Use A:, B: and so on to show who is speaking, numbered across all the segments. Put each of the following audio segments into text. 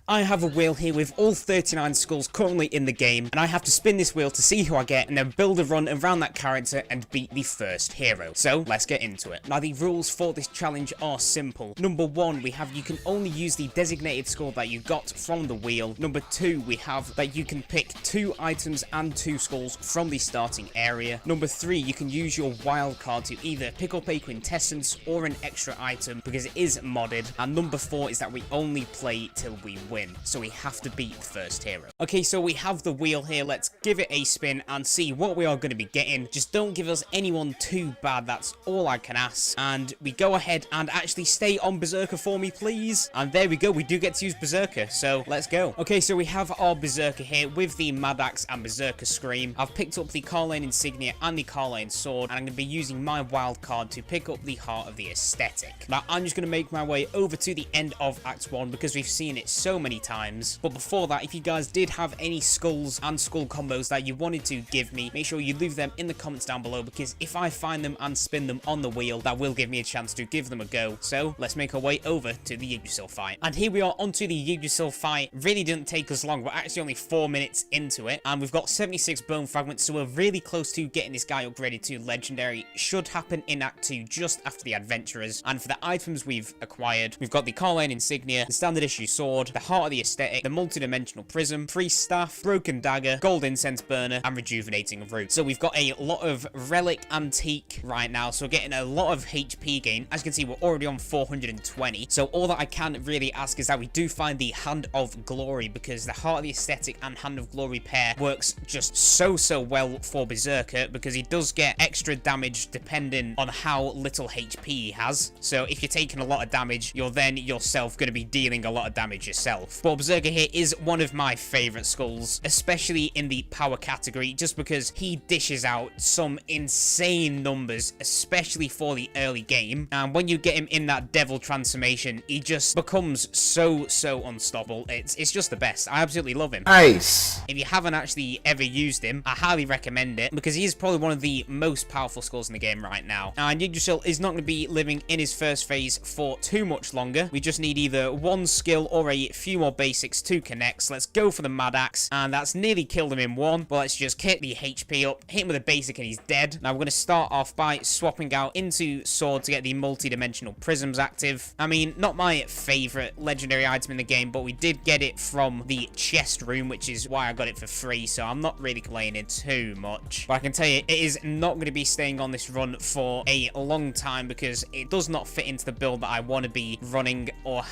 A: I have a wheel here with all 39 skulls currently in the game, and I have to spin this wheel to see who I get and then build a run around that character and beat the first hero. So let's get into it. Now the rules for this challenge are simple. Number 1, we have you can only use the designated skull that you got from the wheel. Number 2, we have that you can pick 2 items and 2 skulls from the starting area. Number 3, you can use your wild card to either pick up a quintessence or an extra item because it is modded. And number 4 is that we only play till we win. So we have to beat the first hero. Okay, so we have the wheel here. Let's give it a spin and see what we are going to be getting. Just don't give us anyone too bad. That's all I can ask. And we go ahead and actually stay on Berserker for me, please. And there we go. We do get to use Berserker. So let's go. Okay, so we have our Berserker here with the Mad Axe and Berserker Scream. I've picked up the Carlane Insignia and the Carlane Sword. And I'm going to be using my wild card to pick up the Heart of the Aesthetic. Now, I'm just going to make my way over to the end of Act 1 because we've seen it so many times. But before that, if you guys did have any skulls and skull combos that you wanted to give me, make sure you leave them in the comments down below, because if I find them and spin them on the wheel, that will give me a chance to give them a go. So let's make our way over to the Yggdrasil fight. And here we are onto the Yggdrasil fight. Really didn't take us long. We're actually only 4 minutes into it, and we've got 76 bone fragments, so we're really close to getting this guy upgraded to legendary. Should happen in Act 2 just after the adventurers. And for the items we've acquired, we've got the Carlane Insignia, the standard issue sword, the Heart of the Aesthetic, the multi-dimensional prism, priest staff, broken dagger, gold incense burner, and rejuvenating root. So we've got a lot of relic antique right now, so we're getting a lot of HP gain. As you can see, we're already on 420. So all that I can really ask is that we do find the Hand of Glory, because the Heart of the Aesthetic and Hand of Glory pair works just so well for Berserker, because he does get extra damage depending on how little HP he has. So if you're taking a lot of damage, you're then yourself going to be dealing a lot of damage yourself. But Berserker here is one of my favorite skulls, especially in the power category, just because he dishes out some insane numbers, especially for the early game. And when you get him in that devil transformation, he just becomes so unstoppable. It's just the best. I absolutely love him.
B: Nice.
A: If you haven't actually ever used him, I highly recommend it, because he is probably one of the most powerful skulls in the game right now. And Yggdrasil is not going to be living in his first phase for too much longer. We just need either one skill or a few more basics to connect. So let's go for the Mad Axe, and that's nearly killed him in one. But let's just get the HP up, hit him with a basic, and he's dead. Now we're going to start off by swapping out into sword to get the multi-dimensional prisms active. I mean, not my favorite legendary item in the game, but we did get it from the chest room, which is why I got it for free, so I'm not really complaining too much. But I can tell you, it is not going to be staying on this run for a long time, because it does not fit into the build that I want to be running or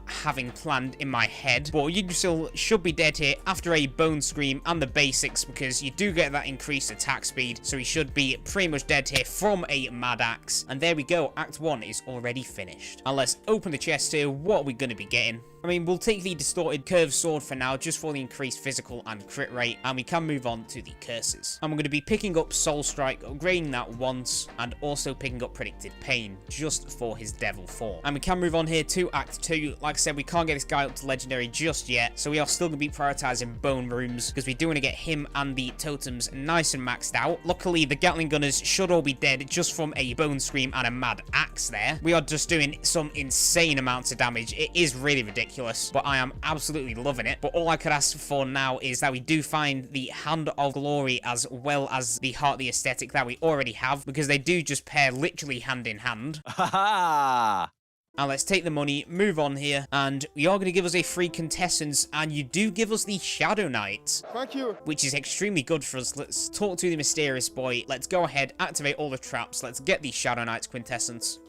A: having planned in my head. But Yggdrasil should be dead here after a Bone Scream and the basics, because you do get that increased attack speed, so he should be pretty much dead here from a Mad Axe. And there we go, Act 1 is already finished. And let's open the chest here. What are we going to be getting? I mean, we'll take the distorted curved sword for now, just for the increased physical and crit rate, and we can move on to the curses. And we're going to be picking up Soul Strike, upgrading that once, and also picking up Predicted Pain, just for his devil form. And we can move on here to Act 2. Like I said, we can't get this guy up to legendary just yet, so we are still going to be prioritizing bone rooms, because we do want to get him and the totems nice and maxed out. Luckily, the Gatling Gunners should all be dead just from a Bone Scream and a Mad Axe there. We are just doing some insane amounts of damage. It is really ridiculous, but I am absolutely loving it. But all I could ask for now is that we do find the Hand of Glory as well as the Heart of the Aesthetic that we already have, because they do just pair literally hand in hand.
B: Ha.
A: And let's take the money, move on here, and we are going to give us a free contestants, and you do give us the Shadow Knight.
C: Thank you.
A: Which is extremely good for us. Let's talk to the mysterious boy. Let's go ahead, activate all the traps. Let's get the Shadow Knight's quintessence.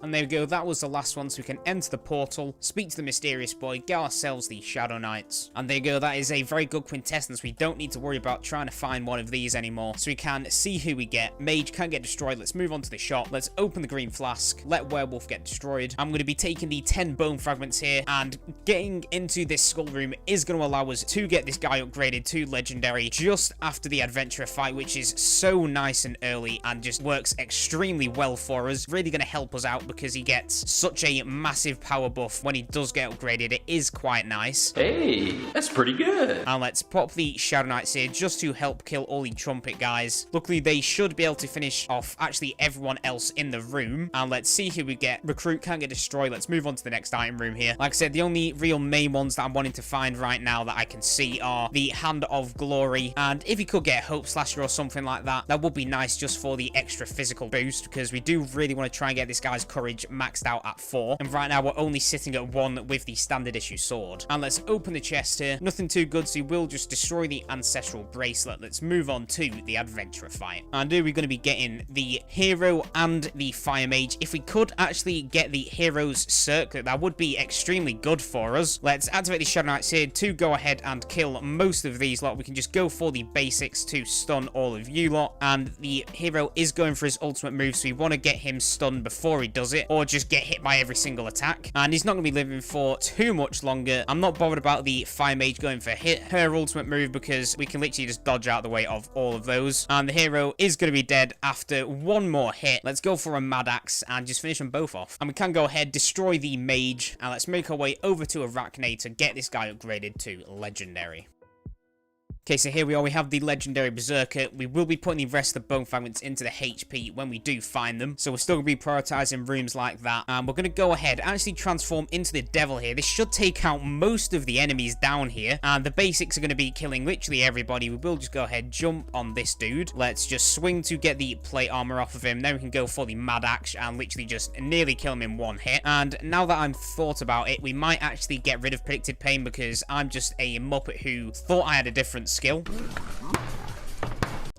A: And there we go, that was the last one, so we can enter the portal, speak to the mysterious boy, get ourselves the Shadow Knights. And there you go, that is a very good quintessence. We don't need to worry about trying to find one of these anymore, so we can see who we get. Mage can't get destroyed. Let's move on to the shop. Let's open the green flask, let Werewolf get destroyed. I'm going to be taking the 10 bone fragments here, and getting into this skull room is going to allow us to get this guy upgraded to legendary just after the adventurer fight, which is so nice and early and just works extremely well for us. Really going to help us out because he gets such a massive power buff when he does get upgraded. It is quite nice.
C: Hey, that's pretty good.
A: And let's pop the Shadow Knights here just to help kill all the trumpet guys. Luckily, they should be able to finish off actually everyone else in the room. And let's see who we get. Recruit can't get destroyed. Let's move on to the next item room here. Like I said, the only real main ones that I'm wanting to find right now that I can see are the Hand of Glory. And if you could get Hope Slasher or something like that, that would be nice just for the extra physical boost, because we do really want to try and get this guy's courage maxed out at 4. And right now, we're only sitting at 1 with the standard issue sword. And let's open the chest here. Nothing too good, so we'll just destroy the ancestral bracelet. Let's move on to the adventurer fight. And here we're going to be getting the hero and the fire mage. If we could actually get the hero's circlet, that would be extremely good for us. Let's activate the Shadow Knights here to go ahead and kill most of these lot. We can just go for the basics to stun all of you lot. And the hero is going for his ultimate move, so we want to get him stunned before he does it, or just get hit by every single attack. And he's not going to be living for too much longer. I'm not bothered about the fire mage going for her ultimate move, because we can literally just dodge out the way of all of those. And the hero is going to be dead after one more hit. Let's go for a mad axe and just finish them both off. And we can go ahead, destroy the mage, and let's make our way over to Arachne to get this guy upgraded to legendary. Okay, so here we are. We have the legendary Berserker. We will be putting the rest of the bone fragments into the HP when we do find them. So we're still going to be prioritizing rooms like that. And we're going to go ahead and actually transform into the devil here. This should take out most of the enemies down here. And the basics are going to be killing literally everybody. We will just go ahead, jump on this dude. Let's just swing to get the plate armor off of him. Then we can go for the mad axe and literally just nearly kill him in one hit. And now that I'm thought about it, we might actually get rid of predicted pain, because I'm just a muppet who thought I had a different skill.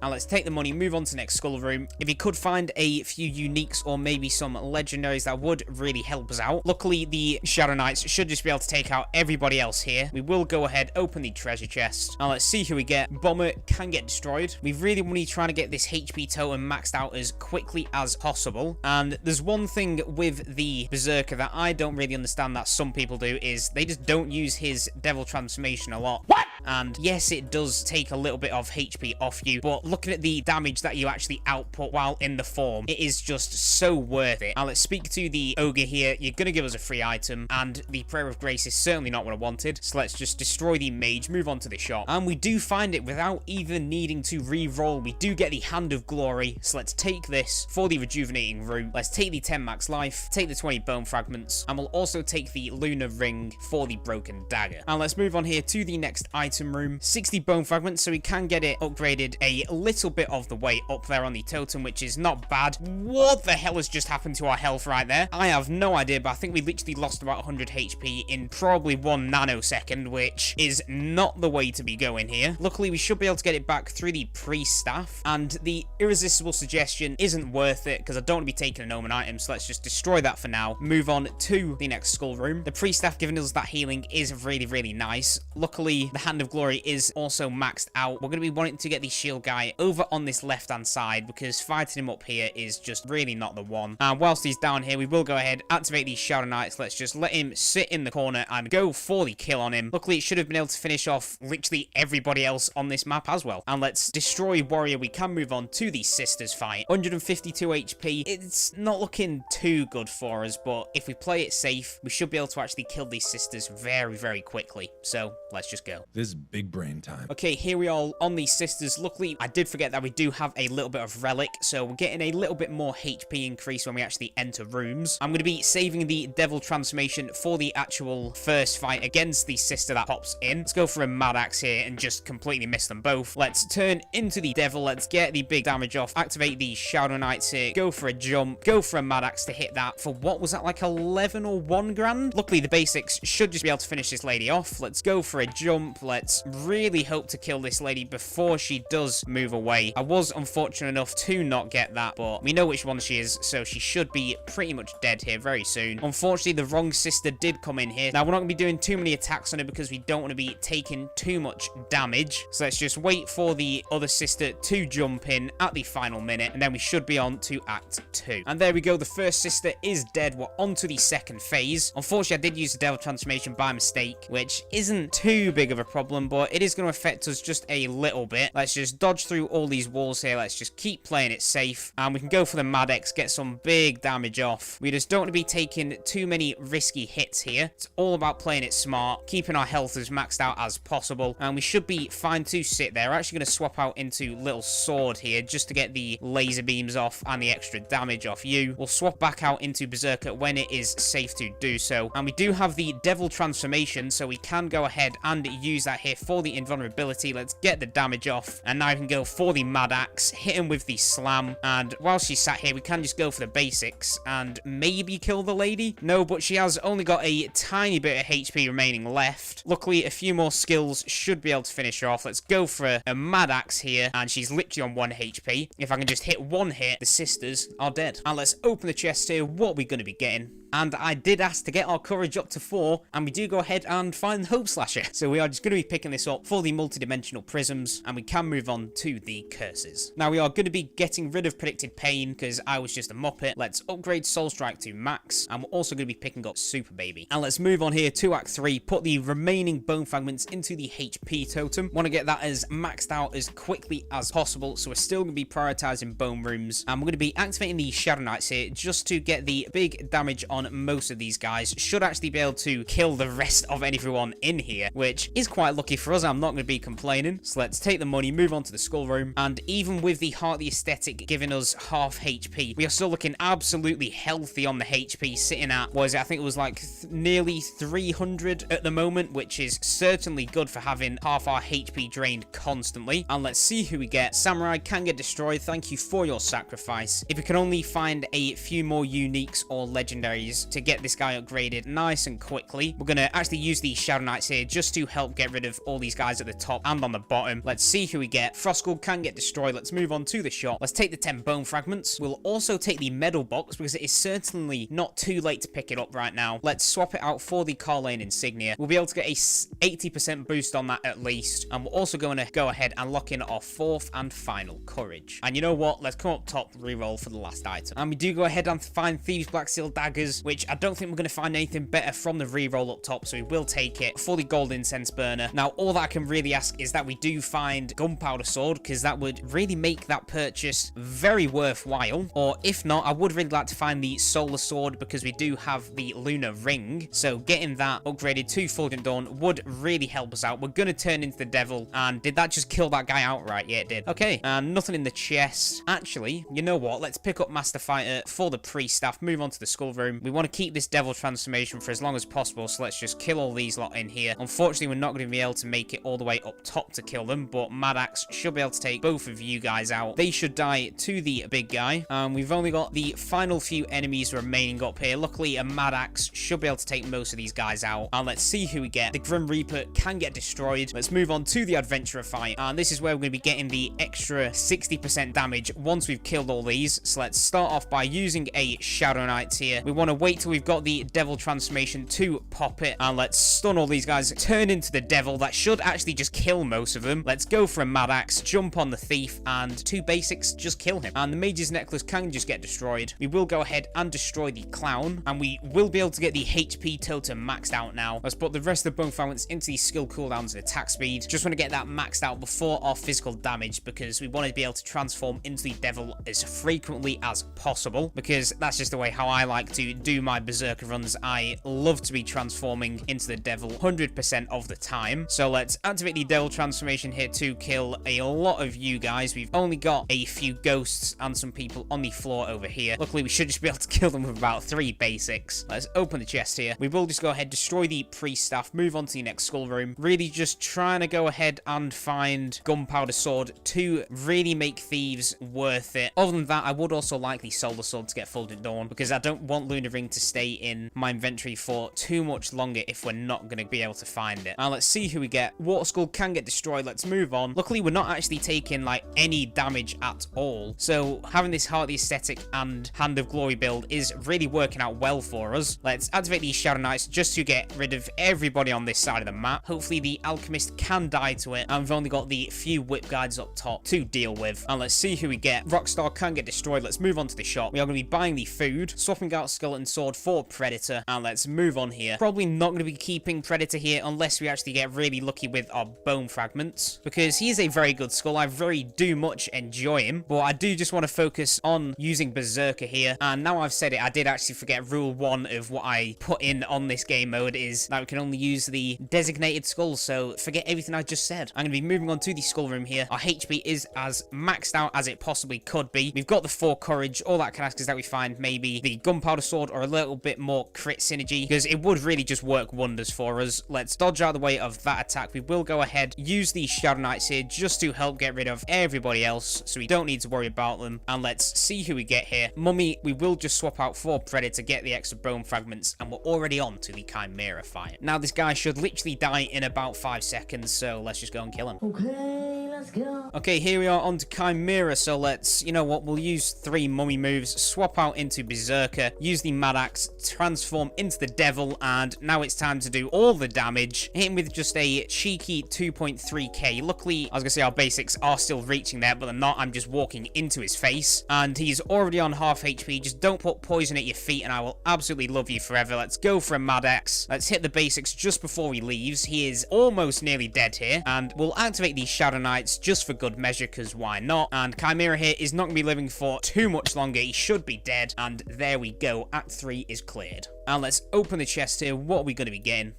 A: Now let's take the money, move on to the next Skul room. If you could find a few uniques or maybe some legendaries, that would really help us out. Luckily, the Shadow Knights should just be able to take out everybody else here. We will go ahead, open the treasure chest. Now let's see who we get. Bomber can get destroyed. We really want to try to get this HP totem maxed out as quickly as possible. And there's one thing with the Berserker that I don't really understand that some people do, is they just don't use his devil transformation a lot. What? And yes, it does take a little bit of HP off you, but looking at the damage that you actually output while in the form, it is just so worth it. Now let's speak to the ogre here. You're going to give us a free item, and the Prayer of Grace is certainly not what I wanted. So let's just destroy the mage, move on to the shop. And we do find it without even needing to re-roll. We do get the Hand of Glory. So let's take this for the rejuvenating root. Let's take the 10 max life, take the 20 bone fragments, and we'll also take the lunar ring for the broken dagger. And let's move on here to the next item room. 60 bone fragments, so we can get it upgraded a little bit of the way up there on the totem, which is not bad. What the hell has just happened to our health right there? I have no idea, but I think we literally lost about 100 HP in probably 1 nanosecond, which is not the way to be going here. Luckily, we should be able to get it back through the priest staff, and the irresistible suggestion isn't worth it because I don't want to be taking an omen item, so let's just destroy that for now. Move on to the next Skul room. The priest staff giving us that healing is really, really nice. Luckily, the Hand of Glory is also maxed out. We're going to be wanting to get the shield guy over on this left-hand side because fighting him up here is just really not the one. And whilst he's down here, we will go ahead, activate these Shadow Knights. Let's just let him sit in the corner and go for the kill on him. Luckily, it should have been able to finish off literally everybody else on this map as well. And let's destroy Warrior. We can move on to the Sisters fight. 152 HP. It's not looking too good for us, but if we play it safe, we should be able to actually kill these Sisters very, very quickly. So let's just go.
D: This is big brain time.
A: Okay, here we are on these Sisters. Luckily, I did forget that we do have a little bit of relic, so we're getting a little bit more HP increase when we actually enter rooms. I'm going to be saving the devil transformation for the actual first fight against the sister that pops in. Let's go for a mad axe here and just completely miss them both. Let's turn into the devil. Let's get the big damage off. Activate the Shadow Knights here. Go for a jump. Go for a mad axe to hit that for what was that, like 11 or 1 grand? Luckily, the basics should just be able to finish this lady off. Let's go for a jump. Let's really hope to kill this lady before she does move away. I was unfortunate enough to not get that, but we know which one she is, so she should be pretty much dead here very soon. Unfortunately, the wrong sister did come in here. Now, we're not going to be doing too many attacks on her because we don't want to be taking too much damage. So let's just wait for the other sister to jump in at the final minute, and then we should be on to Act 2. And there we go. The first sister is dead. We're on to the second phase. Unfortunately, I did use the devil transformation by mistake, which isn't too big of a problem problem, but it is going to affect us just a little bit. Let's just dodge through all these walls here. Let's just keep playing it safe, and we can go for the Maddox, get some big damage off. We just don't want to be taking too many risky hits here. It's all about playing it smart, keeping our health as maxed out as possible, and we should be fine to sit there. We're actually going to swap out into little sword here just to get the laser beams off and the extra damage off you. We'll swap back out into Berserker when it is safe to do so, and we do have the devil transformation, so we can go ahead and use that here for the invulnerability. Let's get the damage off, and now we can go for the Mad Axe, hit him with the slam, and while she's sat here, we can just go for the basics and maybe kill the lady. No, but she has only got a tiny bit of HP remaining left. Luckily, a few more skills should be able to finish her off. Let's go for a Mad Axe here, and she's literally on 1 HP. If I can just hit one hit, the sisters are dead. And let's open the chest here. What are we going to be getting? And I did ask to get our courage up to 4, and we do go ahead and find the Hope Slasher. So we are just going to be picking this up for the multi-dimensional prisms, and we can move on to the curses. Now we are going to be getting rid of predicted pain because I was just a muppet. Let's upgrade Soul Strike to max, and we're also going to be picking up Super Baby. And let's move on here to Act 3, put the remaining bone fragments into the HP totem. Want to get that as maxed out as quickly as possible, so we're still going to be prioritizing bone rooms, and we're going to be activating the Shadow Knights here just to get the big damage on most of these guys. Should actually be able to kill the rest of everyone in here, which is quite lucky for us. I'm not going to be complaining. So let's take the money, move on to the Skull room, and even with the Heart the Aesthetic giving us half HP, we are still looking absolutely healthy on the HP, sitting at, what is it? I think it was like nearly 300 at the moment, which is certainly good for having half our HP drained constantly. And let's see who we get. Samurai can get destroyed. Thank you for your sacrifice. If we can only find a few more uniques or legendaries to get this guy upgraded nice and quickly, we're going to actually use the Shadow Knights here just to help get rid of all these guys at the top and on the bottom. Let's see who we get. Skul can get destroyed. Let's move on to the shop. Let's take the 10 bone fragments. We'll also take the medal box because it is certainly not too late to pick it up right now. Let's swap it out for the Carlane insignia. We'll be able to get a 80% boost on that at least, and we're also going to go ahead and lock in our 4th and final courage. And you know what? Let's come up top, reroll for the last item. And we do go ahead and find Thieves Black Seal daggers, which I don't think we're going to find anything better from the reroll up top, so we will take it for the gold incense burner. Now, all that I can really ask is that we do find gunpowder sword, because that would really make that purchase very worthwhile. Or if not, I would really like to find the solar sword, because we do have the lunar ring, so getting that upgraded to Fulgent Dawn would really help us out. We're going to turn into the devil, and did that just kill that guy outright? Yeah, it did. Okay, and nothing in the chest. Actually, you know what? Let's pick up Master Fighter for the priest staff, move on to the Skull room. We want to keep this devil transformation for as long as possible, so let's just kill all these lot in here. Unfortunately, we're not going to be able to make it all the way up top to kill them, but Mad Axe should be able to take both of you guys out. They should die to the big guy, and we've only got the final few enemies remaining up here. Luckily, a Mad Axe should be able to take most of these guys out, and let's see who we get. The Grim Reaper can get destroyed. Let's move on to the Adventurer fight, and this is where we're going to be getting the extra 60% damage once we've killed all these. So let's start off by using a Shadow Knight here. We want to wait till we've got the devil transformation to pop it, and let's stun all these guys, turn into the devil. That should actually just kill most of them. Let's go for a Mad Axe, jump on the thief, and 2 basics, just kill him. And the Mage's Necklace can just get destroyed. We will go ahead and destroy the clown, and we will be able to get the HP totem maxed out now. Let's put the rest of the bone fragments into the skill cooldowns and attack speed. Just want to get that maxed out before our physical damage, because we want to be able to transform into the devil as frequently as possible, because that's just the way how I like to do my Berserker runs. I love to be transforming into the devil 100% of the time. So let's activate the devil transformation here to kill a lot of you guys. We've only got a few ghosts and some people on the floor over here. Luckily, we should just be able to kill them with about 3 basics. Let's open the chest here. We will just go ahead, destroy the priest staff, move on to the next skull room. Really just trying to go ahead and find gunpowder sword to really make thieves worth it. Other than that, I would also like the solar sword to get Fulgent Dawn, because I don't want Lunar Ring to stay in my inventory for too much longer if we're not going to be able to find it. Now let's see who we get. Water Skull can get destroyed. Let's move on. Luckily, we're not actually taking like any damage at all, so having this Heart the Aesthetic and Hand of Glory build is really working out well for us. Let's activate these Shadow Knights just to get rid of everybody on this side of the map. Hopefully the Alchemist can die to it, and we've only got the few whip guides up top to deal with. And let's see who we get. Rockstar can get destroyed. Let's move on to the shop. We are going to be buying the food, swapping out skeleton skeleton sword for Predator, and let's move on here. Probably not going to be keeping Predator here unless we actually get really lucky with our bone fragments, because he is a very good skull. I very do much enjoy him, but I do just want to focus on using Berserker here. And now I've said it, I did actually forget rule 1 of what I put in on this game mode is that we can only use the designated skulls, so forget everything I just said. I'm going to be moving on to the skull room here. Our HP is as maxed out as it possibly could be. We've got the 4 courage. All that can ask is that we find maybe the gunpowder sword or a little bit more crit synergy, because it would really just work wonders for us. Let's dodge out of the way of that attack. We will go ahead, use these Shadow Knights here just to help get rid of everybody else, so we don't need to worry about them. And let's see who we get here. Mummy, we will just swap out for Predator to get the extra bone fragments, and we're already on to the Chimera fight. Now this guy should literally die in about 5 seconds, so let's just go and kill him.
D: Okay, let's go.
A: Okay, here we are on to Chimera, so let's, you know what, we'll use 3 mummy moves, swap out into Berserker, use the Mad Axe, transform into the Devil, and now it's time to do all the damage. Hit him with just a cheeky 2.3k. Luckily, I was gonna say our basics are still reaching there, but they're not. I'm just walking into his face, and he's already on half HP. Just don't put poison at your feet, and I will absolutely love you forever. Let's go for a Mad Axe. Let's hit the basics just before he leaves. He is almost nearly dead here, and we'll activate these Shadow Knights just for good measure, because why not? And Chimera here is not going to be living for too much longer. He should be dead, and there we go. Act 3 is cleared. And let's open the chest here. What are we going to be getting?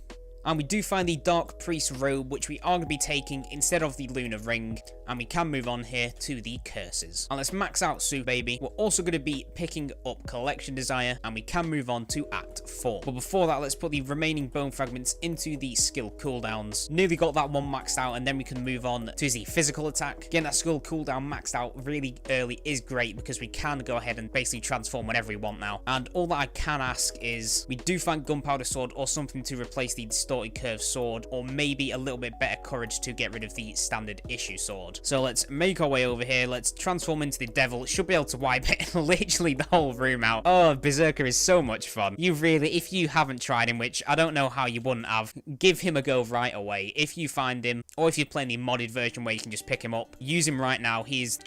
A: And we do find the Dark Priest robe, which we are going to be taking instead of the Lunar Ring. And we can move on here to the curses. And let's max out Sue, baby. We're also going to be picking up Collection Desire, and we can move on to Act 4. But before that, let's put the remaining bone fragments into the skill cooldowns. Nearly got that one maxed out, and then we can move on to the physical attack. Getting that skill cooldown maxed out really early is great, because we can go ahead and basically transform whenever we want now. And all that I can ask is we do find Gunpowder Sword or something to replace the Distorted Curve Sword, or maybe a little bit better courage to get rid of the standard issue sword. So let's make our way over here. Let's transform into the Devil. Should be able to wipe it literally the whole room out. Oh, Berserker is so much fun. You really, if you haven't tried him, which I don't know how you wouldn't have, give him a go right away. If you find him, or if you're playing the modded version where you can just pick him up, use him right now. He's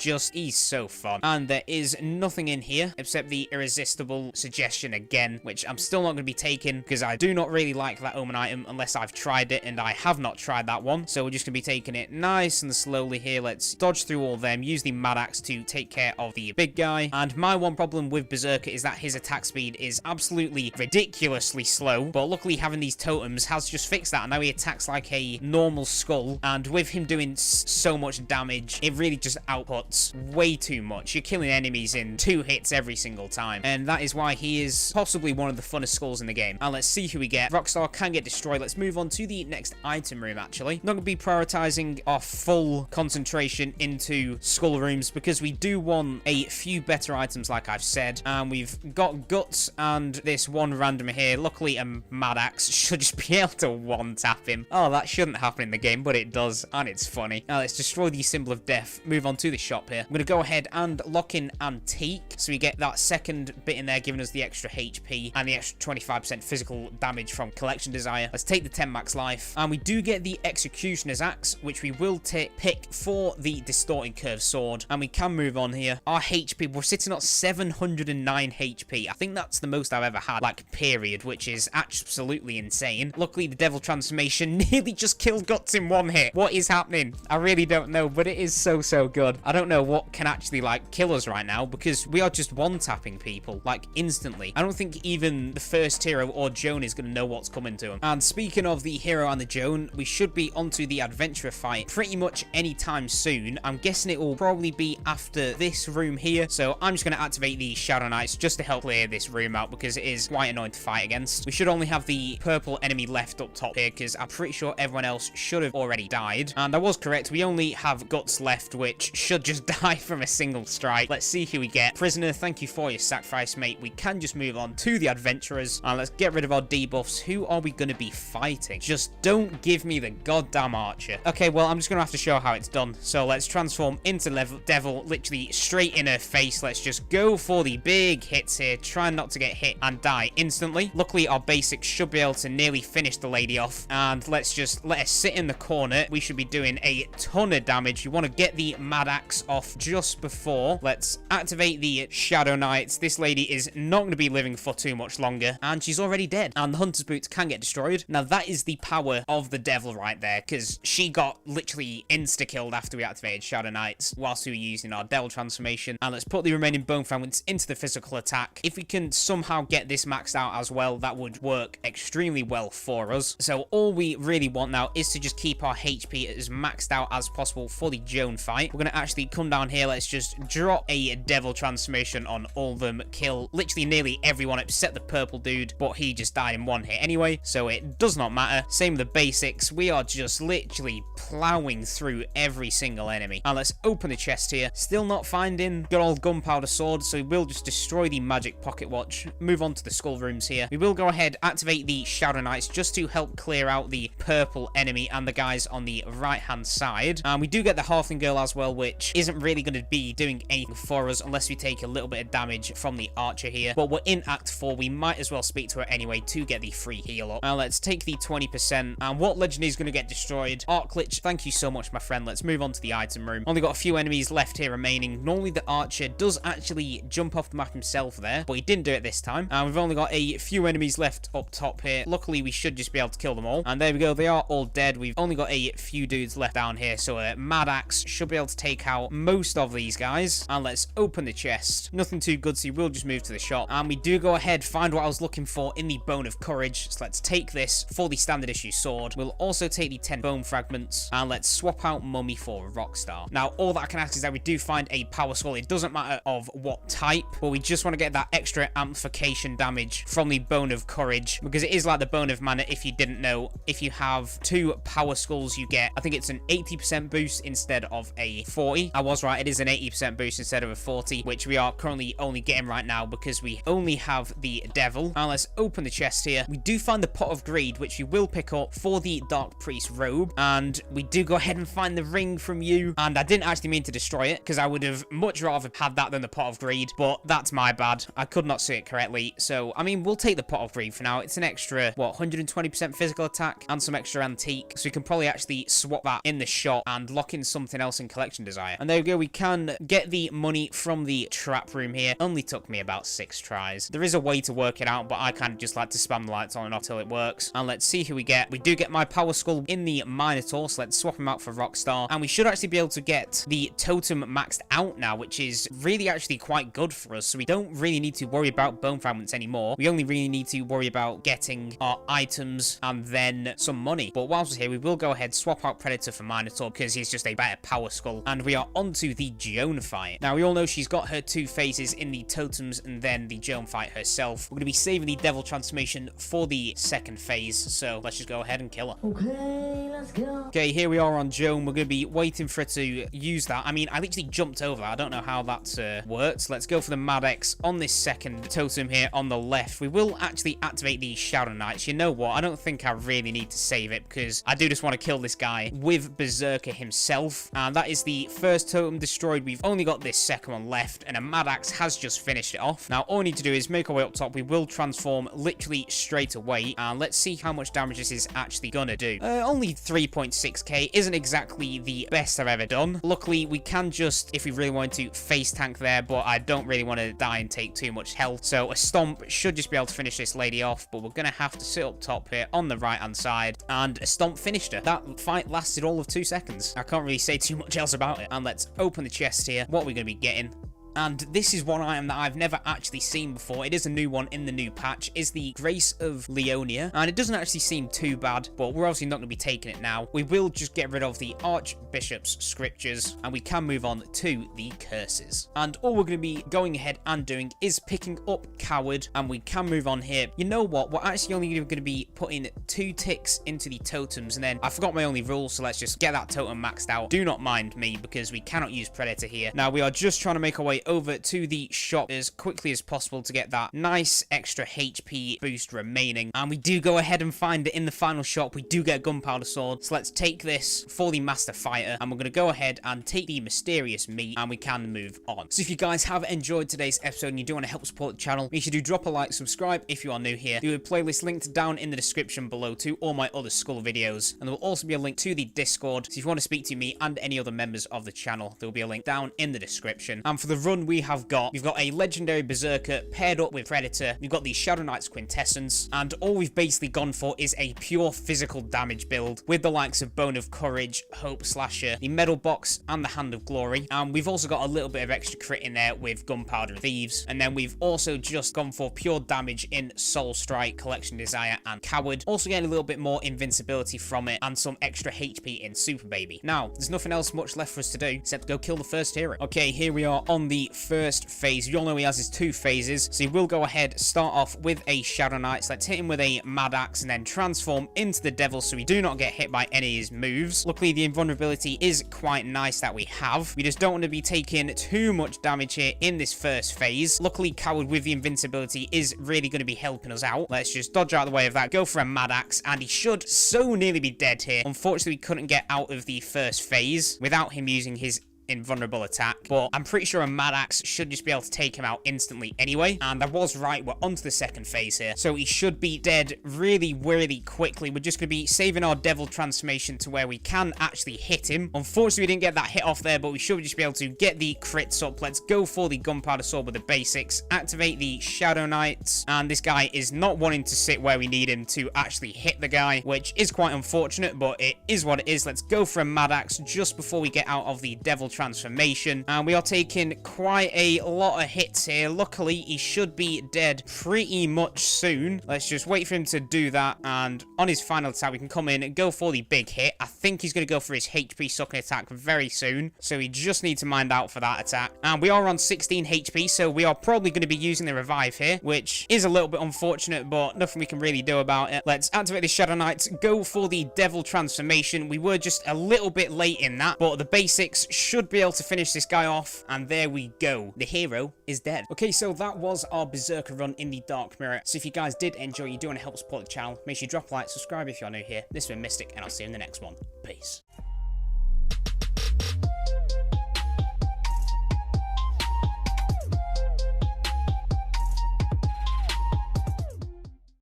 A: so fun. And there is nothing in here except the irresistible suggestion again, which I'm still not going to be taking, because I do not really like that omen item unless I've tried it, and I have not tried that one. So we're just going to be taking it nice and slowly here. Let's dodge through all of them, use the Mad Axe to take care of the big guy. And my one problem with Berserker is that his attack speed is absolutely ridiculously slow, but luckily having these totems has just fixed that, and now he attacks like a normal skull. And with him doing so much damage, it really just outputs way too much. You're killing enemies in 2 hits every single time, and that is why he is possibly one of the funnest skulls in the game. And let's see who we get. Rockstar can get destroyed. Let's move on to the next item room, actually. Not going to be prioritizing our full concentration into skull rooms, because we do want a few better items, like I've said. And we've got guts and this one random here. Luckily, a Mad Axe should just be able to one-tap him. Oh, that shouldn't happen in the game, but it does, and it's funny. Now, let's destroy the symbol of death. Move on to the shop here. I'm going to go ahead and lock in Antique, so we get that second bit in there, giving us the extra HP and the extra 25% physical damage from Collection Desire. Let's take the 10 max life, and we do get the Executioner's Axe, which we will pick for the Distorted Curve Sword, and we can move on here. Our HP, we're sitting at 709 HP. I think that's the most I've ever had, like, period, which is absolutely insane. Luckily, the Devil Transformation nearly just killed Guts in 1 hit. What is happening? I really don't know, but it is so good. I don't know what can actually, like, kill us right now, because we are just one-tapping people, like, instantly. I don't think even the first hero or Joan is going to know what's coming to him. And speaking of the hero and the Joan, we should be onto the Adventurer fight pretty much anytime soon. I'm guessing it will probably be after this room here, so I'm just going to activate the Shadow Knights just to help clear this room out, because it is quite annoying to fight against. We should only have the purple enemy left up top here, because I'm pretty sure everyone else should have already died. And I was correct, we only have Guts left, which should just die from a single strike. Let's see who we get. Prisoner, thank you for your sacrifice, mate. We can just move on to the Adventurers, and let's get rid of our debuffs. Who are we going to be fighting. Just don't give me the goddamn archer. Okay, well, I'm just gonna have to show how it's done. So let's transform into devil, literally straight in her face. Let's just go for the big hits here. Try not to get hit and die instantly. Luckily, our basics should be able to nearly finish the lady off. And let's just let her sit in the corner. We should be doing a ton of damage. You want to get the mad axe off just before. Let's activate the shadow knights. This lady is not going to be living for too much longer, and she's already dead. And the hunter's boots can get destroyed. Now that is the power of the devil right there, because she got literally insta-killed after we activated shadow knights whilst we were using our devil transformation. And let's put the remaining bone fragments into the physical attack. If we can somehow get this maxed out as well, that would work extremely well for us. So all we really want now is to just keep our HP as maxed out as possible for the Joan fight. We're going to actually come down here. Let's just drop a devil transformation on all of them, kill literally nearly everyone except the purple dude, but he just died in one hit anyway, so it does not matter. Same with the basics. We are just literally plowing through every single enemy. And let's open the chest here. Still not finding good old gunpowder sword, so we will just destroy the magic pocket watch. Move on to the skull rooms here. We will go ahead, activate the shadow knights just to help clear out the purple enemy and the guys on the right hand side. And we do get the halfling girl as well, which isn't really going to be doing anything for us unless we take a little bit of damage from the archer here. But we're in Act 4. We might as well speak to her anyway to get the free heal up. Now let's take the 20%. And what legendary is going to get destroyed? Arclich, thank you so much, my friend. Let's move on to the item room. Only got a few enemies left here remaining. Normally the archer does actually jump off the map himself there, but he didn't do it this time. And we've only got a few enemies left up top here. Luckily, we should just be able to kill them all. And there we go. They are all dead. We've only got a few dudes left down here. So a mad axe should be able to take out most of these guys. And let's open the chest. Nothing too good, so we'll just move to the shop. And we do go ahead, find what I was looking for in the bone of courage. So let's take this for the standard issue sword. We'll also take the 10 bone fragments. And let's swap out mummy for rockstar. Now, all that I can ask is that we do find a power skull. It doesn't matter of what type, but we just want to get that extra amplification damage from the bone of courage, because it is like the bone of mana. If you didn't know, if you have 2 power skulls, you get, I think it's an 80% boost instead of a 40. I was right, it is an 80% boost instead of a 40, which we are currently only getting right now because we only have the devil. And let's open the chest here. We do find the pot of greed, which we will pick up for the dark priest robe, and we do go ahead and find the ring from you. And I didn't actually mean to destroy it, because I would have much rather had that than the pot of greed, but that's my bad. I could not see it correctly. So I mean, we'll take the pot of greed for now. It's an extra, what, 120% physical attack and some extra antique, so we can probably actually swap that in the shop and lock in something else in collection desire. And there we go. We can get the money from the trap room here. Only took me about 6 tries. There is a way to work it out, but I kind of just like to spam the lights on and off till it works. And let's see who we get. We do get my power skull in the minotaur, so let's swap him out for rockstar. And we should actually be able to get the totem maxed out now, which is really actually quite good for us. So we don't really need to worry about bone fragments anymore. We only really need to worry about getting our items and then some money. But whilst we're here, we will go ahead, swap out Predator for Minotaur, because he's just a better power skull. And we are onto the Joan fight. Now, we all know she's got her 2 phases in the totems and then the Joan fight herself. We're going to be saving the devil transformation for the 2nd phase. So let's just go ahead and kill her.
D: Okay, let's go.
A: Okay, here we are on Joan. We're going to be waiting for her to use that. I mean, I literally jumped over that. I don't know how that works. Let's go for the Mad X on this 2nd totem here on the left. We will actually activate the Shadow Knights. You know what? I don't think I really need to save it, because I do just want to kill this guy with Berserker himself. And that is the 1st totem destroyed. We've only got this 2nd one left, and a Mad Axe has just finished it off. Now, all we need to do is make our way up top. We will transform literally straight away, and let's see how much damage this is actually gonna do. Only 3.6k isn't exactly the best I've ever done. Luckily, we can just, if we really want to, face tank there, but I don't really want to die and take too much health. So a stomp should just be able to finish this lady off, but we're gonna have to sit up top here on the right hand side, and a stomp finished her. That fight lasted all of 2 seconds. I can't really say too much else about it. And let's open the chest here. What are we gonna be getting? And this is one item that I've never actually seen before. It is a new one in the new patch. Is the Grace of Leonia. And it doesn't actually seem too bad, but we're obviously not going to be taking it now. We will just get rid of the Archbishop's scriptures, and we can move on to the curses. And all we're going to be going ahead and doing is picking up Coward, and we can move on here. You know what? We're actually only going to be putting 2 ticks into the totems, and then I forgot my only rule, so let's just get that totem maxed out. Do not mind me, because we cannot use Predator here. Now, we are just trying to make our way straight over to the shop as quickly as possible to get that nice extra HP boost remaining. And we do go ahead and find it in the final shop. We do get a gunpowder sword. So let's take this for the master fighter, and we're going to go ahead and take the mysterious meat, and we can move on. So if you guys have enjoyed today's episode and you do want to help support the channel, make sure you do drop a like, subscribe if you are new here. There will be a playlist linked down in the description below to all my other Skul videos, and there will also be a link to the Discord. So if you want to speak to me and any other members of the channel, there will be a link down in the description. And for the run we've got a legendary Berserker paired up with Predator. We've got the Shadow Knight's Quintessence, and all we've basically gone for is a pure physical damage build with the likes of Bone of Courage, Hope Slasher, the Medal Box, and the Hand of Glory. And we've also got a little bit of extra crit in there with Gunpowder Thieves. And then we've also just gone for pure damage in Soul Strike, Collection Desire, and Coward. Also getting a little bit more invincibility from it and some extra HP in Super Baby. Now, there's nothing else much left for us to do except go kill the first hero. Okay, here we are on the first phase. You all know he has his 2 phases, so he will go ahead, start off with a Shadow Knight. So let's hit him with a Mad Axe and then transform into the Devil so we do not get hit by any of his moves. Luckily, the invulnerability is quite nice that we have. We just don't want to be taking too much damage here in this first phase. Luckily, Coward with the invincibility is really going to be helping us out. Let's just dodge out of the way of that, go for a Mad Axe, and he should so nearly be dead here. Unfortunately, we couldn't get out of the first phase without him using his invulnerable attack, but I'm pretty sure a Mad Axe should just be able to take him out instantly anyway. And I was right, we're onto the second phase here, so he should be dead really quickly. We're just going to be saving our devil transformation to where we can actually hit him. Unfortunately, we didn't get that hit off there, but we should just be able to get the crits up. Let's go for the gunpowder sword with the basics, activate the Shadow Knights, and this guy is not wanting to sit where we need him to actually hit the guy, which is quite unfortunate, but it is what it is. Let's go for a Mad Axe just before we get out of the devil transformation, and we are taking quite a lot of hits here. Luckily, he should be dead pretty much soon. Let's just wait for him to do that, and on his final attack we can come in and go for the big hit. I think he's going to go for his HP sucking attack very soon, so we just need to mind out for that attack. And we are on 16 HP, so we are probably going to be using the revive here, which is a little bit unfortunate, but nothing we can really do about it. Let's activate the Shadow Knights, go for the devil transformation. We were just a little bit late in that, but the basics should be able to finish this guy off, and there we go. The hero is dead. Okay, so that was our Berserker run in the Dark Mirror. So if you guys did enjoy, you do want to help support the channel, make sure you drop a like, subscribe if you're new here. This has been Mystic, and I'll see you in the next one. Peace.